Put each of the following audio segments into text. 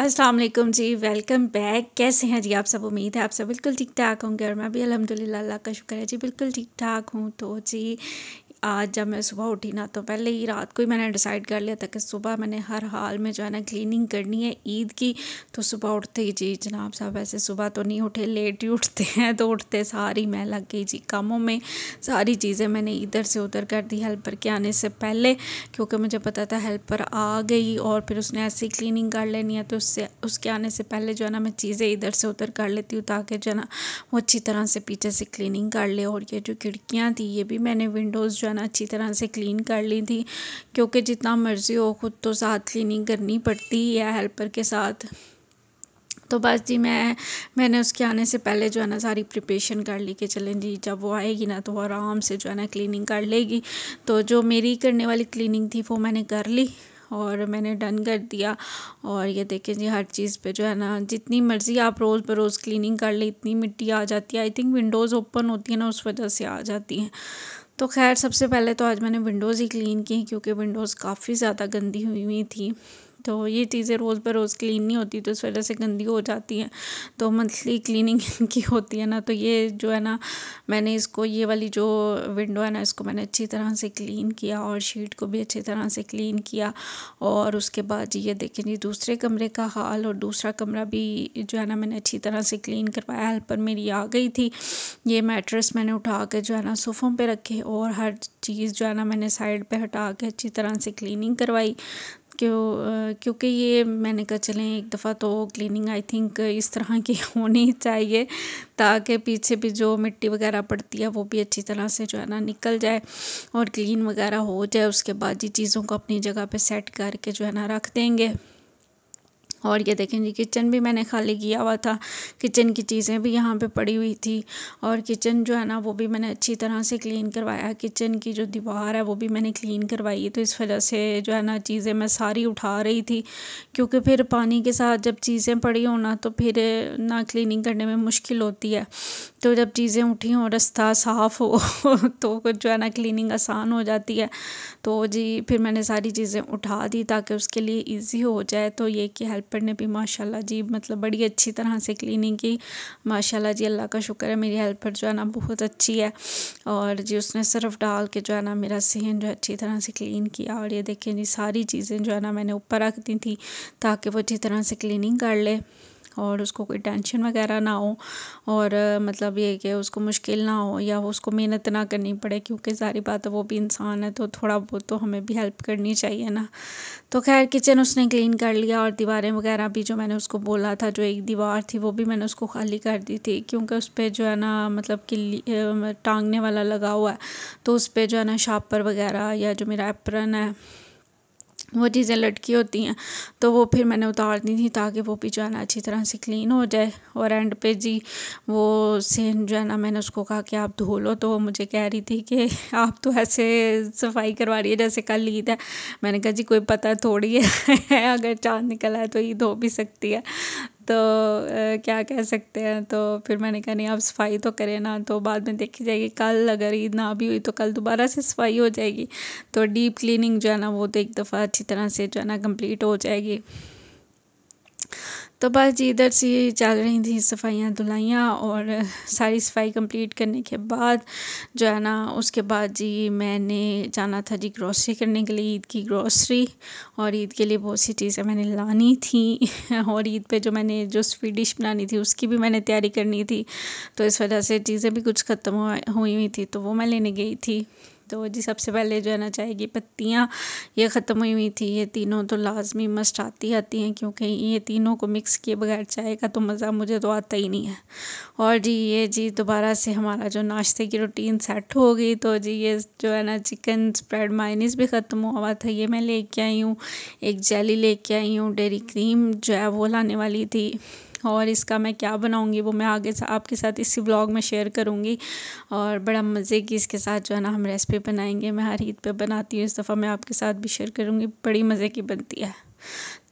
अस्सलाम वालेकुम जी, welcome back. कैसे हैं जी आप सब? उम्मीद है आप सब बिल्कुल ठीक ठाक होंगे और मैं भी अल्हम्दुलिल्लाह अल्लाह का शुक्र है जी बिल्कुल ठीक ठाक हूँ। तो जी आज जब मैं सुबह उठी ना तो पहले ही रात को ही मैंने डिसाइड कर लिया था कि सुबह मैंने हर हाल में जो है ना क्लीनिंग करनी है ईद की। तो सुबह उठते ही जी जनाब साहब ऐसे सुबह तो नहीं उठे, लेट ही उठते हैं, तो उठते सारी मैं लग गई जी कामों में। सारी चीज़ें मैंने इधर से उधर कर दी हेल्पर के आने से पहले, क्योंकि मुझे पता था हेल्पर आ गई और फिर उसने ऐसी क्लीनिंग कर लेनी है, तो उसके आने से पहले जो है ना मैं चीज़ें इधर से उधर कर लेती हूँ ताकि जो है ना वो अच्छी तरह से पीछे से क्लीनिंग कर ले। और ये जो खिड़कियाँ थी ये भी मैंने विंडोज़ जो है ना अच्छी तरह से क्लीन कर ली थी, क्योंकि जितना मर्ज़ी हो खुद तो साथ क्लीनिंग करनी पड़ती ही है हेल्पर के साथ। तो बस जी मैंने उसके आने से पहले जो है ना सारी प्रिपरेशन कर ली कि चलें जी जब वो आएगी ना तो वो आराम से जो है ना क्लीनिंग कर लेगी। तो जो मेरी करने वाली क्लीनिंग थी वो मैंने कर ली और मैंने डन कर दिया। और ये देखें जी हर चीज़ पे जो है ना जितनी मर्ज़ी आप रोज़ बरोज़ क्लीनिंग कर ले इतनी मिट्टी आ जाती है। आई थिंक विंडोज़ ओपन होती है ना उस वजह से आ जाती हैं। तो खैर सबसे पहले तो आज मैंने विंडोज़ ही क्लीन की, क्योंकि विंडोज़ काफ़ी ज़्यादा गंदी हुई थी। तो ये चीज़ें रोज़ बरोज़ क्लीन नहीं होती तो इस वजह से गंदी हो जाती हैं। तो मंथली क्लीनिंग इनकी होती है ना, तो ये जो है ना मैंने इसको ये वाली जो विंडो है ना इसको मैंने अच्छी तरह से क्लीन किया और शीट को भी अच्छी तरह से क्लीन किया। और उसके बाद जी ये देखें जी दूसरे कमरे का हाल, और दूसरा कमरा भी जो है ना मैंने अच्छी तरह से क्लीन करवाया। हेल्पर मेरी आ गई थी, ये मैट्रेस मैंने उठा के जो है ना सोफ़ों पे रखे और हर चीज़ जो है ना मैंने साइड पे हटा के अच्छी तरह से क्लीनिंग करवाई। क्योंकि ये मैंने कहा चलें एक दफ़ा तो क्लीनिंग आई थिंक इस तरह की होनी चाहिए ताकि पीछे भी जो मिट्टी वगैरह पड़ती है वो भी अच्छी तरह से जो है ना निकल जाए और क्लीन वगैरह हो जाए। उसके बाद ये चीज़ों को अपनी जगह पे सेट करके जो है ना रख देंगे। और ये देखें जी किचन भी मैंने खाली किया हुआ था, किचन की चीज़ें भी यहाँ पे पड़ी हुई थी और किचन जो है ना वो भी मैंने अच्छी तरह से क्लीन करवाया। किचन की जो दीवार है वो भी मैंने क्लीन करवाई। तो इस वजह से जो है ना चीज़ें मैं सारी उठा रही थी, क्योंकि फिर पानी के साथ जब चीज़ें पड़ी हो ना तो फिर ना क्लीनिंग करने में मुश्किल होती है। तो जब चीज़ें उठी हों रास्ता साफ़ हो तो जो है ना क्लीनिंग आसान हो जाती है। तो जी फिर मैंने सारी चीज़ें उठा दी ताकि उसके लिए इजी हो जाए। तो ये कि हेल्पर ने भी माशाल्लाह जी मतलब बड़ी अच्छी तरह से क्लीनिंग की। माशाल्लाह जी अल्लाह का शुक्र है, मेरी हेल्पर जो है ना बहुत अच्छी है। और जी उसने सर्फ़ डाल के जो है ना मेरा सहन जो है अच्छी तरह से क्लीन किया। और ये देखें जी सारी चीज़ें जो है ना मैंने ऊपर रख दी थी ताकि वो अच्छी तरह से क्लीनिंग कर ले और उसको कोई टेंशन वगैरह ना हो, और मतलब ये कि उसको मुश्किल ना हो या उसको मेहनत ना करनी पड़े, क्योंकि सारी बात है वो भी इंसान है तो थोड़ा बहुत तो हमें भी हेल्प करनी चाहिए ना। तो खैर किचन उसने क्लीन कर लिया और दीवारें वगैरह भी जो मैंने उसको बोला था, जो एक दीवार थी वो भी मैंने उसको खाली कर दी थी, क्योंकि उस पर जो है ना मतलब किल्ली टांगने वाला लगा हुआ है, तो उस पर जो है ना शापर वगैरह या जो मेरा एप्रन है वो चीज़ें लटकी होती हैं, तो वो फिर मैंने उतार दी थी ताकि वो भी जो है ना अच्छी तरह से क्लीन हो जाए। और एंड पे जी वो सेन जो है ना मैंने उसको कहा कि आप धो लो, तो वो मुझे कह रही थी कि आप तो ऐसे सफाई करवा रही है जैसे कल ईद है। मैंने कहा जी कोई पता थोड़ी है अगर चाँद निकला है तो ईद हो भी सकती है, तो क्या कह सकते हैं। तो फिर मैंने कहा नहीं आप सफाई तो करें ना, तो बाद में देखी जाएगी, कल अगर ईद ना भी हुई तो कल दोबारा से सफाई हो जाएगी। तो डीप क्लीनिंग जो है ना वो तो एक दफ़ा अच्छी तरह से जो है ना कंप्लीट हो जाएगी। तो बस जी इधर से चल रही थी सफाइयाँ धुलाइयाँ, और सारी सफाई कंप्लीट करने के बाद जो है ना उसके बाद जी मैंने जाना था जी ग्रॉसरी करने के लिए, ईद की ग्रॉसरी। और ईद के लिए बहुत सी चीज़ें मैंने लानी थी और ईद पे जो मैंने जो स्वीट डिश बनानी थी उसकी भी मैंने तैयारी करनी थी। तो इस वजह से चीज़ें भी कुछ ख़त्म हुई थी तो वो मैं लेने गई थी। तो जी सबसे पहले जो है ना चाय की पत्तियाँ ये ख़त्म हुई थी, ये तीनों तो लाजमी मस्ट आती हैं, क्योंकि ये तीनों को मिक्स किए बगैर चाय का तो मज़ा मुझे तो आता ही नहीं है। और जी ये जी दोबारा से हमारा जो नाश्ते की रूटीन सेट हो गई। तो जी ये जो है ना चिकन स्प्रेड मायनीज़ भी ख़त्म हुआ था, ये मैं लेके आई हूँ। एक जेली लेके आई हूँ, डेयरी क्रीम जो है वो लाने वाली थी, और इसका मैं क्या बनाऊंगी वो मैं आगे आपके साथ इसी व्लॉग में शेयर करूंगी। और बड़ा मज़े की इसके साथ जो है ना हम रेसिपी बनाएंगे, मैं हर ईद पे बनाती हूँ, इस दफ़ा मैं आपके साथ भी शेयर करूंगी, बड़ी मज़े की बनती है।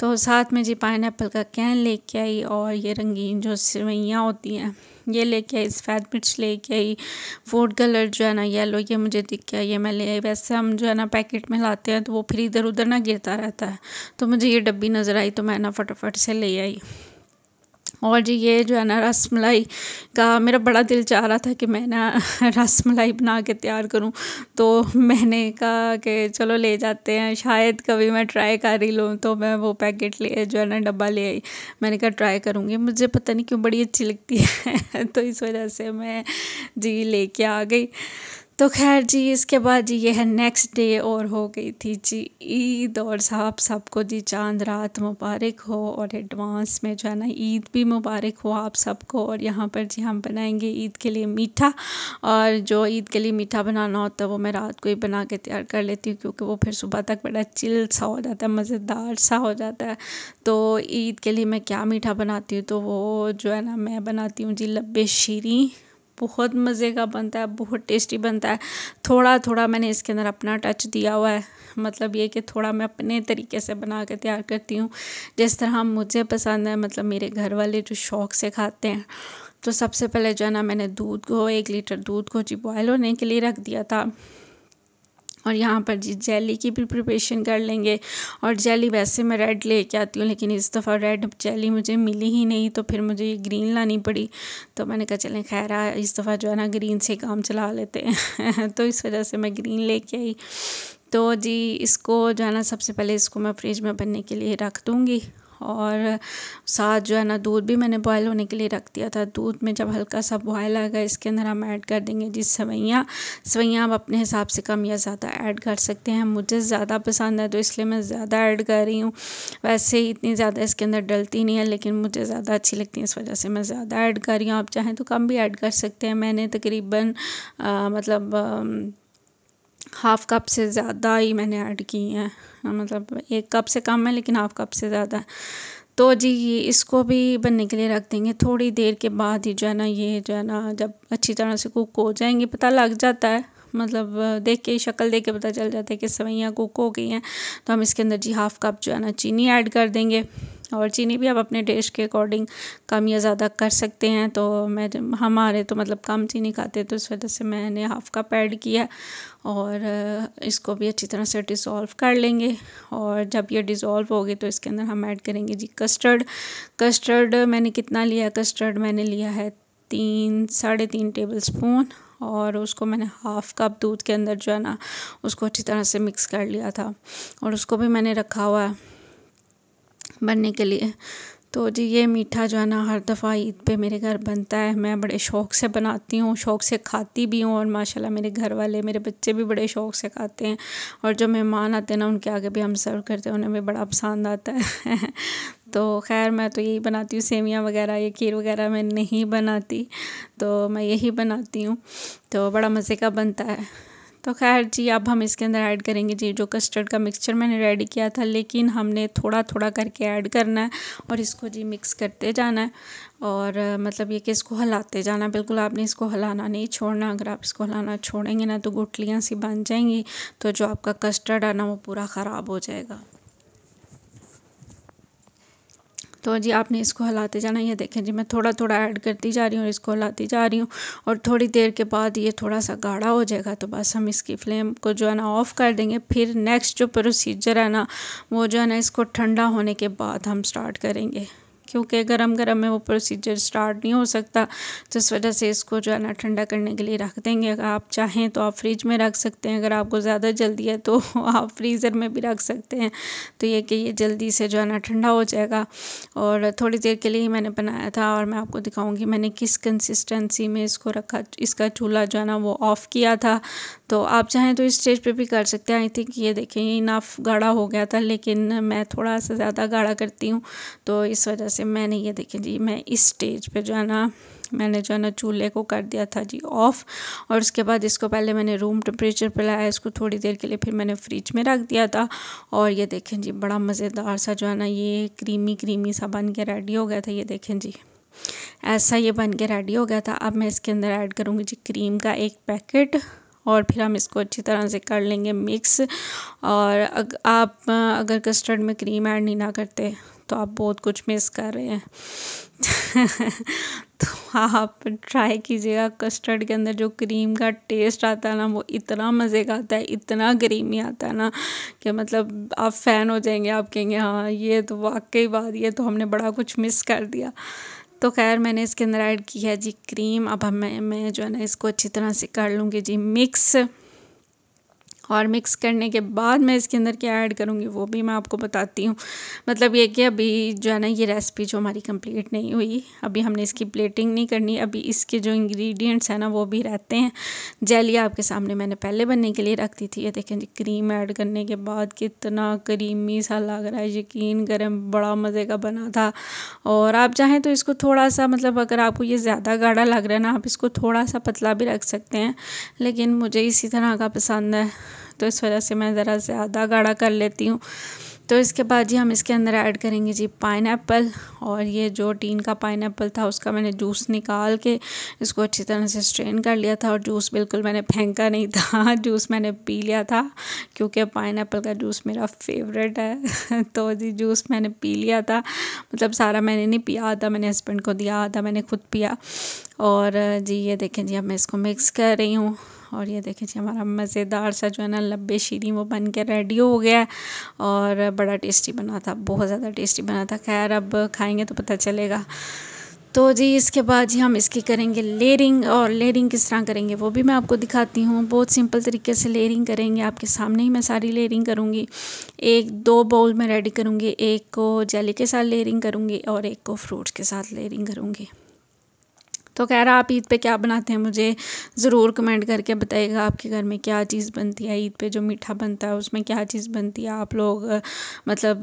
तो साथ में जी पाइनएप्पल का कैन लेके आई, और ये रंगीन जो सेवइयाँ होती हैं ये लेके आई, सफ़ेद मिर्च लेके आई, फूड कलर जो है ना येलो ये मुझे दिख गया, ये मैं ले आई। वैसे हम जो है ना पैकेट में लाते हैं तो वो फिर इधर उधर ना गिरता रहता है, तो मुझे ये डब्बी नज़र आई तो मैं ना फटाफट से ले आई। और जी ये जो है ना रसमलाई का मेरा बड़ा दिल चाह रहा था कि मैं ना रसमलाई बना के तैयार करूं, तो मैंने कहा कि चलो ले जाते हैं, शायद कभी मैं ट्राई कर ही लूँ। तो मैं वो पैकेट ले जो है ना डब्बा ले आई, मैंने कहा ट्राई करूँगी, मुझे पता नहीं क्यों बड़ी अच्छी लगती है तो इस वजह से मैं जी लेके आ गई। तो खैर जी इसके बाद जी ये है नेक्स्ट डे, और हो गई थी जी ईद, और साहब सबको जी चांद रात मुबारक हो, और एडवांस में जो है ना ईद भी मुबारक हो आप सबको। और यहाँ पर जी हम बनाएंगे ईद के लिए मीठा, और जो ईद के लिए मीठा बनाना होता है वो मैं रात को ही बना के तैयार कर लेती हूँ, क्योंकि वो फिर सुबह तक बड़ा चिल सा हो जाता है, मज़ेदार सा हो जाता है। तो ईद के लिए मैं क्या मीठा बनाती हूँ, तो वो जो है ना मैं बनाती हूँ जी लब्बे शीरी, बहुत मज़े का बनता है, बहुत टेस्टी बनता है। थोड़ा थोड़ा मैंने इसके अंदर अपना टच दिया हुआ है, मतलब ये कि थोड़ा मैं अपने तरीके से बना के तैयार करती हूँ जिस तरह मुझे पसंद है, मतलब मेरे घर वाले जो शौक़ से खाते हैं। तो सबसे पहले जो है ना मैंने दूध को 1 लीटर दूध को जी बॉयल होने के लिए रख दिया था, और यहाँ पर जी जेली की भी प्रिपरेशन कर लेंगे। और जेली वैसे मैं रेड लेके आती हूँ, लेकिन इस दफ़ा रेड जेली मुझे मिली ही नहीं, तो फिर मुझे ये ग्रीन लानी पड़ी। तो मैंने कहा चलें खैर इस दफ़ा जो है ना ग्रीन से काम चला लेते हैं तो इस वजह से मैं ग्रीन लेके आई। तो जी इसको जो है ना सबसे पहले इसको मैं फ्रिज में बनने के लिए रख दूँगी, और साथ जो है ना दूध भी मैंने बॉयल होने के लिए रख दिया था। दूध में जब हल्का सा बॉयल आएगा इसके अंदर हम ऐड कर देंगे जी सवैयाँ। सवैयाँ आप अपने हिसाब से कम या ज़्यादा ऐड कर सकते हैं, मुझे ज़्यादा पसंद है तो इसलिए मैं ज़्यादा ऐड कर रही हूँ। वैसे ही इतनी ज़्यादा इसके अंदर डलती नहीं है, लेकिन मुझे ज़्यादा अच्छी लगती है, इस वजह से मैं ज़्यादा ऐड कर रही हूँ। आप चाहें तो कम भी ऐड कर सकते हैं। मैंने तकरीबन मतलब हाफ़ कप से ज़्यादा ही मैंने ऐड की हैं, मतलब 1 कप से कम है लेकिन हाफ़ कप से ज़्यादा है। तो जी इसको भी बनने के लिए रख देंगे। थोड़ी देर के बाद ही जो है ना ये जो है ना जब अच्छी तरह से कुक हो जाएंगे, पता लग जाता है, मतलब देख के शक्ल देख के पता चल जाता है कि सवैयाँ कुक हो गई हैं। तो हम इसके अंदर जी हाफ़ कप जो है ना चीनी ऐड कर देंगे, और चीनी भी आप अपने टेस्ट के अकॉर्डिंग कम या ज़्यादा कर सकते हैं। तो हमारे तो मतलब कम चीनी खाते, तो इस वजह से मैंने हाफ़ कप ऐड किया, और इसको भी अच्छी तरह से डिज़ोल्व कर लेंगे। और जब ये डिज़ोल्व होगी तो इसके अंदर हम ऐड करेंगे जी कस्टर्ड। कस्टर्ड मैंने कितना लिया, कस्टर्ड मैंने लिया है 3-3.5 टेबल स्पून, और उसको मैंने हाफ़ कप दूध के अंदर जो है ना उसको अच्छी तरह से मिक्स कर लिया था, और उसको भी मैंने रखा हुआ है बनने के लिए। तो जी ये मीठा जो है ना हर दफ़ा ईद पे मेरे घर बनता है, मैं बड़े शौक़ से बनाती हूँ, शौक़ से खाती भी हूँ, और माशाल्लाह मेरे घर वाले मेरे बच्चे भी बड़े शौक़ से खाते हैं। और जो मेहमान आते हैं ना उनके आगे भी हम सर्व करते हैं, उन्हें भी बड़ा पसंद आता है तो खैर मैं तो यही बनाती हूँ, सेवियाँ वगैरह या खीर वगैरह मैं नहीं बनाती, तो मैं यही बनाती हूँ, तो बड़ा मज़े का बनता है। तो खैर जी अब हम इसके अंदर ऐड करेंगे जी जो कस्टर्ड का मिक्सचर मैंने रेडी किया था, लेकिन हमने थोड़ा थोड़ा करके ऐड करना है, और इसको जी मिक्स करते जाना है, और मतलब ये कि इसको हिलाते जाना, बिल्कुल आपने इसको हिलाना नहीं छोड़ना। अगर आप इसको हिलाना छोड़ेंगे ना तो गुठलियाँ सी बन जाएंगी, तो जो आपका कस्टर्ड है ना वो पूरा ख़राब हो जाएगा। तो जी आपने इसको हिलाते जाना। ये देखें जी मैं थोड़ा थोड़ा ऐड करती जा रही हूँ और इसको हिलाती जा रही हूँ, और थोड़ी देर के बाद ये थोड़ा सा गाढ़ा हो जाएगा तो बस हम इसकी फ्लेम को जो है ना ऑफ़ कर देंगे। फिर नेक्स्ट जो प्रोसीजर है ना वो जो है ना इसको ठंडा होने के बाद हम स्टार्ट करेंगे, क्योंकि गरम गरम में वो प्रोसीजर स्टार्ट नहीं हो सकता, तो इस वजह से इसको जो है ना ठंडा करने के लिए रख देंगे। अगर आप चाहें तो आप फ्रिज में रख सकते हैं, अगर आपको ज़्यादा जल्दी है तो आप फ्रीज़र में भी रख सकते हैं। तो ये कि ये जल्दी से जो है ना ठंडा हो जाएगा। और थोड़ी देर के लिए ही मैंने बनाया था, और मैं आपको दिखाऊंगी मैंने किस कंसिस्टेंसी में इसको रखा। इसका चूल्हा जो है ना वो ऑफ़ किया था, तो आप चाहें तो इस स्टेज पे भी कर सकते हैं। आई थिंक ये देखें ये इनफ गाढ़ा हो गया था, लेकिन मैं थोड़ा सा ज़्यादा गाढ़ा करती हूँ, तो इस वजह से मैंने ये देखें जी मैं इस स्टेज पे जो है ना मैंने जो है ना चूल्हे को कर दिया था जी ऑफ़। और उसके बाद इसको पहले मैंने रूम टेम्परेचर पे लाया, इसको थोड़ी देर के लिए फिर मैंने फ्रिज में रख दिया था। और ये देखें जी बड़ा मज़ेदार सा जो है ना ये क्रीमी क्रीमी सा बन के रेडी हो गया था। ये देखें जी ऐसा ये बन के रेडी हो गया था। अब मैं इसके अंदर ऐड करूँगी जी क्रीम का 1 पैकेट, और फिर हम इसको अच्छी तरह से कर लेंगे मिक्स। और आप अगर कस्टर्ड में क्रीम ऐड नहीं ना करते तो आप बहुत कुछ मिस कर रहे हैं। तो आप ट्राई कीजिएगा, कस्टर्ड के अंदर जो क्रीम का टेस्ट आता है ना वो इतना मज़े का आता है, इतना क्रीमी आता है ना कि मतलब आप फ़ैन हो जाएंगे। आप कहेंगे हाँ ये तो वाकई बात, ये तो हमने बड़ा कुछ मिस कर दिया। तो खैर मैंने इसके अंदर ऐड की है जी क्रीम। अब मैं जो है ना इसको अच्छी तरह से कर लूँगी जी मिक्स। और मिक्स करने के बाद मैं इसके अंदर क्या ऐड करूँगी वो भी मैं आपको बताती हूँ। मतलब ये कि अभी जो है ना ये रेसिपी जो हमारी कंप्लीट नहीं हुई, अभी हमने इसकी प्लेटिंग नहीं करनी। अभी इसके जो इंग्रेडिएंट्स हैं ना वो भी रहते हैं। जेली आपके सामने मैंने पहले बनने के लिए रख दी थी। ये देखें जी क्रीम ऐड करने के बाद कितना क्रीमी सा लग रहा है, यकीन करें बड़ा मज़े का बना था। और आप चाहें तो इसको थोड़ा सा, मतलब अगर आपको ये ज़्यादा गाढ़ा लग रहा है ना, आप इसको थोड़ा सा पतला भी रख सकते हैं, लेकिन मुझे इसी तरह का पसंद है तो इस वजह से मैं ज़रा ज़्यादा गाढ़ा कर लेती हूँ। तो इसके बाद जी हम इसके अंदर ऐड करेंगे जी पाइनएप्पल। और ये जो टीन का पाइनएप्पल था उसका मैंने जूस निकाल के इसको अच्छी तरह से स्ट्रेन कर लिया था। और जूस बिल्कुल मैंने फेंका नहीं था, जूस मैंने पी लिया था क्योंकि पाइनएप्पल का जूस मेरा फेवरेट है। तो जी जूस मैंने पी लिया था, मतलब सारा मैंने नहीं पिया, आधा मैंने हस्बैंड को दिया, आधा मैंने खुद पिया। और जी ये देखें जी अब मैं इसको मिक्स कर रही हूँ। और ये देखें जी हमारा मज़ेदार सा जो है ना लब्बे शीरी वो बन के रेडी हो गया है। और बड़ा टेस्टी बना था, बहुत ज़्यादा टेस्टी बना था। खैर अब खाएंगे तो पता चलेगा। तो जी इसके बाद जी हम इसकी करेंगे लेयरिंग। और लेयरिंग किस तरह करेंगे वो भी मैं आपको दिखाती हूँ। बहुत सिंपल तरीके से लेयरिंग करेंगे, आपके सामने ही मैं सारी लेयरिंग करूँगी। एक दो बाउल में रेडी करूँगी, एक को जेली के साथ लेयरिंग करूँगी और एक को फ्रूट्स के साथ लेयरिंग करूँगी। तो कह रहा आप ईद पे क्या बनाते हैं मुझे ज़रूर कमेंट करके बताइएगा। आपके घर में क्या चीज़ बनती है ईद पे, जो मीठा बनता है उसमें क्या चीज़ बनती है। आप लोग मतलब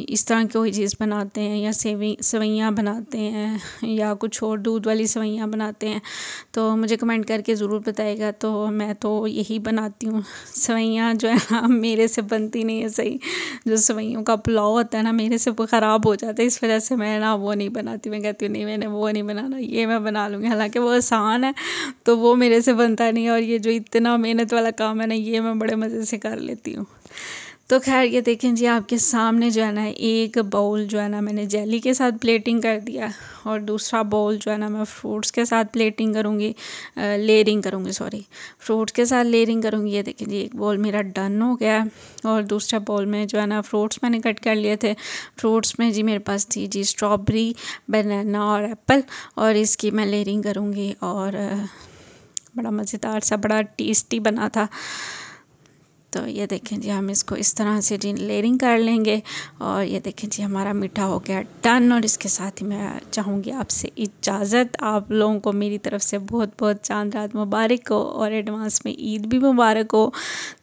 इस तरह की कोई चीज़ बनाते हैं या सेवइयाँ बनाते हैं या कुछ और दूध वाली सेवइयाँ बनाते हैं, तो मुझे कमेंट करके ज़रूर बताइएगा। तो मैं तो यही बनाती हूँ सेवइयाँ, जो है ना मेरे से बनती नहीं है सही। जो सेवइयों का पुलाव होता है ना मेरे से वो ख़राब हो जाता है, इस वजह से मैं ना वो नहीं बनाती। मैं कहती हूँ नहीं मैंने वो नहीं बनाना, ये मैं बना लूँगी। हालांकि वो आसान है तो वो मेरे से बनता नहीं है, और ये जो इतना मेहनत वाला काम है ना ये मैं बड़े मज़े से कर लेती हूँ। तो खैर ये देखें जी आपके सामने जो है ना एक बाउल जो है ना मैंने जेली के साथ प्लेटिंग कर दिया, और दूसरा बाउल जो है ना मैं फ्रूट्स के साथ प्लेटिंग करूँगी, लेयरिंग करूँगी, सॉरी फ्रूट्स के साथ लेयरिंग करूँगी। ये देखें जी एक बाउल मेरा डन हो गया है। और दूसरा बाउल में जो है ना फ्रूट्स मैंने कट कर लिए थे। फ्रूट्स में जी मेरे पास थी जी स्ट्रॉबेरी, बनाना और एप्पल, और इसकी मैं लेयरिंग करूँगी। और बड़ा मज़ेदार सा बड़ा टेस्टी बना था। तो ये देखें जी हम इसको इस तरह से जी लेयरिंग कर लेंगे। और ये देखें जी हमारा मीठा हो गया डन। और इसके साथ ही मैं चाहूँगी आपसे इजाज़त। आप लोगों को मेरी तरफ से बहुत बहुत चांद रात मुबारक हो और एडवांस में ईद भी मुबारक हो।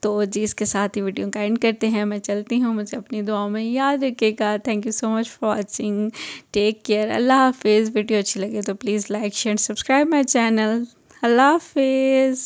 तो जी इसके साथ ही वीडियो का एंड करते हैं, मैं चलती हूँ, मुझे अपनी दुआओं में याद रखिएगा। Thank you so much for watching, take care, अल्लाह हाफिज़। वीडियो अच्छी लगे तो please like share subscribe my channel. अल्लाह हाफिज़।